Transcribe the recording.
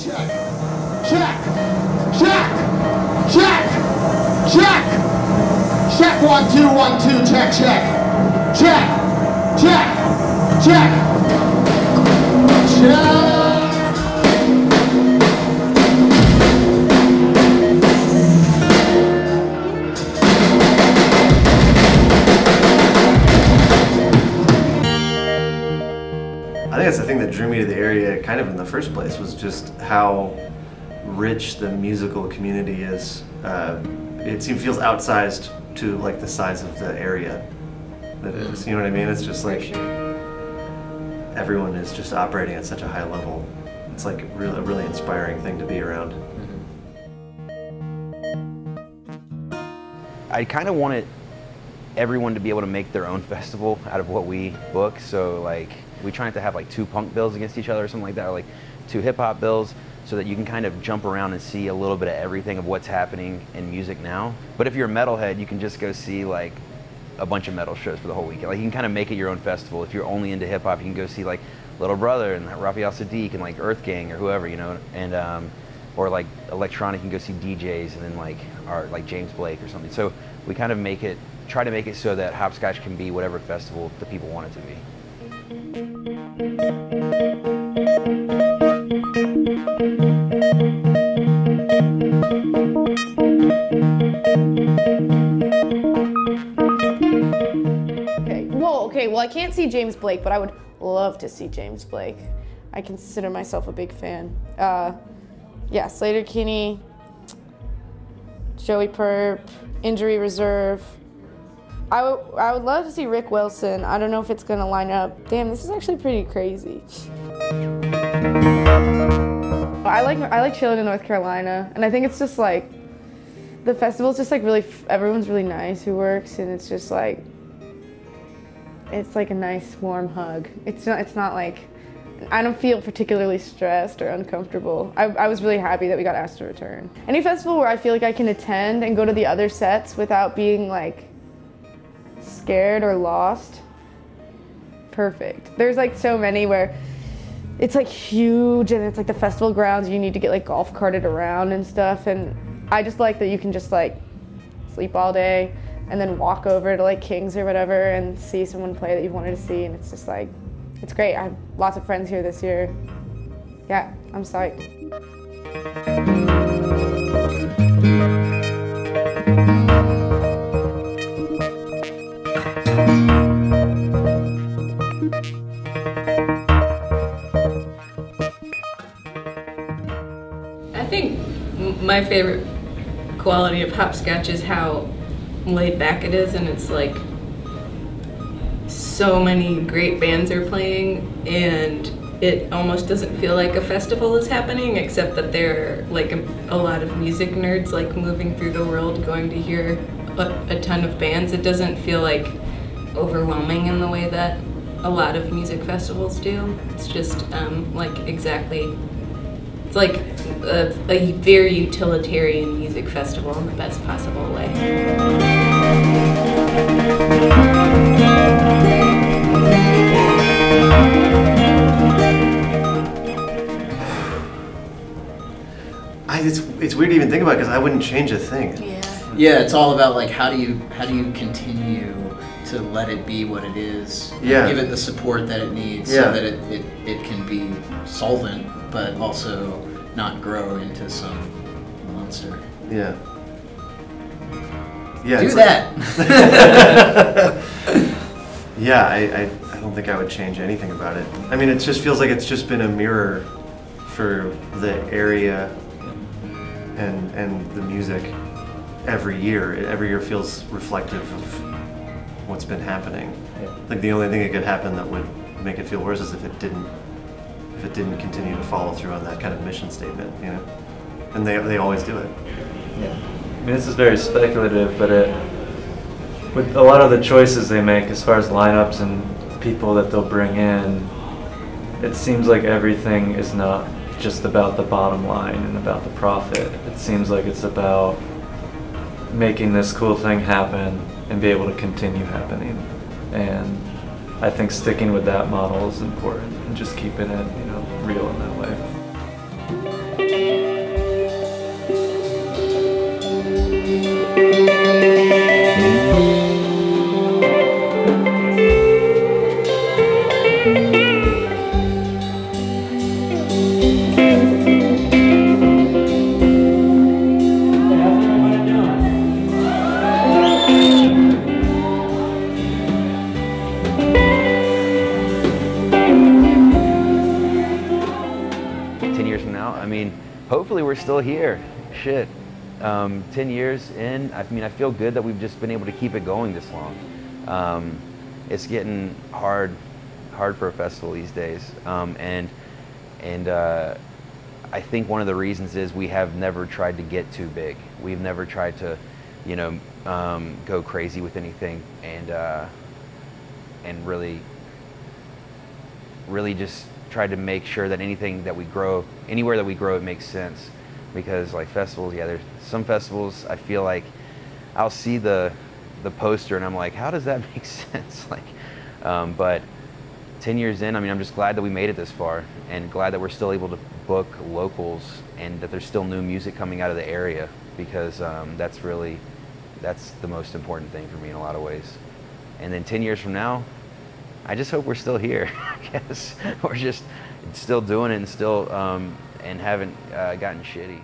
Check. Check. Check. Check. Check. Check. 1 2 1 2. Check. Check. Check. Check. Check. Check. I think that's the thing that drew me to the area kind of in the first place, was just how rich the musical community is. It feels outsized to like the size of the area that it is, you know what I mean? It's just like everyone is just operating at such a high level. It's like a really inspiring thing to be around. I kind of wanted everyone to be able to make their own festival out of what we book, so like we try not to have like 2 punk bills against each other or something like that, or like 2 hip-hop bills, so that you can kind of jump around and see a little bit of everything of what's happening in music now. But if you're a metalhead, you can just go see like a bunch of metal shows for the whole weekend. Like you can kind of make it your own festival. If you're only into hip-hop, you can go see like Little Brother and Raphael Sadiq and like Earth Gang or whoever, you know, and or like electronic, you can go see DJs and then like like James Blake or something. So we kind of try to make it so that Hopscotch can be whatever festival the people want it to be. Okay, well I can't see James Blake, but I would love to see James Blake. I consider myself a big fan. Yeah, Slater Kinney, Joey Purp, Injury Reserve. I would love to see Rick Wilson. I don't know if it's gonna line up. Damn, this is actually pretty crazy. I like chilling in North Carolina, and I think it's just like the festival's just like really, everyone's really nice who works, and it's just like it's like a nice warm hug. It's not like I don't feel particularly stressed or uncomfortable. I was really happy that we got asked to return. Any festival where I feel like I can attend and go to the other sets without being like scared or lost, perfect. There's like so many where it's like huge and it's like the festival grounds, you need to get like golf carted around and stuff, and I just like that you can just like sleep all day and then walk over to like King's or whatever and see someone play that you've wanted to see, and it's just like, it's great. I have lots of friends here this year. Yeah, I'm psyched. I think my favorite quality of Hopscotch is how laid back it is, and it's like so many great bands are playing, and it almost doesn't feel like a festival is happening, except that there are like a lot of music nerds like moving through the world going to hear a ton of bands. It doesn't feel like overwhelming in the way that a lot of music festivals do. It's just like exactly, it's like a very utilitarian music festival in the best possible way. It's weird to even think about, because I wouldn't change a thing. Yeah, it's all about like how do you continue to let it be what it is, yeah, give it the support that it needs, yeah, so that it can be solvent but also not grow into some monster. Yeah. Yeah. Do that. Yeah, I don't think I would change anything about it. I mean, it just feels like it's just been a mirror for the area and the music every year. Every year feels reflective of what's been happening. Yeah. Like the only thing that could happen that would make it feel worse is if it didn't continue to follow through on that kind of mission statement, you know? And they always do it. Yeah. I mean, this is very speculative, but with a lot of the choices they make as far as lineups and people that they'll bring in, it seems like everything is not just about the bottom line and about the profit. It seems like it's about making this cool thing happen and be able to continue happening. And I think sticking with that model is important and just keeping it, you know, real in that way. I mean, hopefully we're still here. Shit. 10 years in, I mean, I feel good that we've just been able to keep it going this long. It's getting hard for a festival these days. And I think one of the reasons is we have never tried to get too big. We've never tried to, you know, go crazy with anything, and really just tried to make sure that anything that we grow, anywhere that we grow, it makes sense. Because like festivals, yeah, there's some festivals I feel like I'll see the poster and I'm like, how does that make sense? Like, but 10 years in, I mean, I'm just glad that we made it this far, and glad that we're still able to book locals, and that there's still new music coming out of the area, because that's the most important thing for me in a lot of ways. And then 10 years from now, I just hope we're still here. I guess we're just still doing it and still and haven't gotten shitty.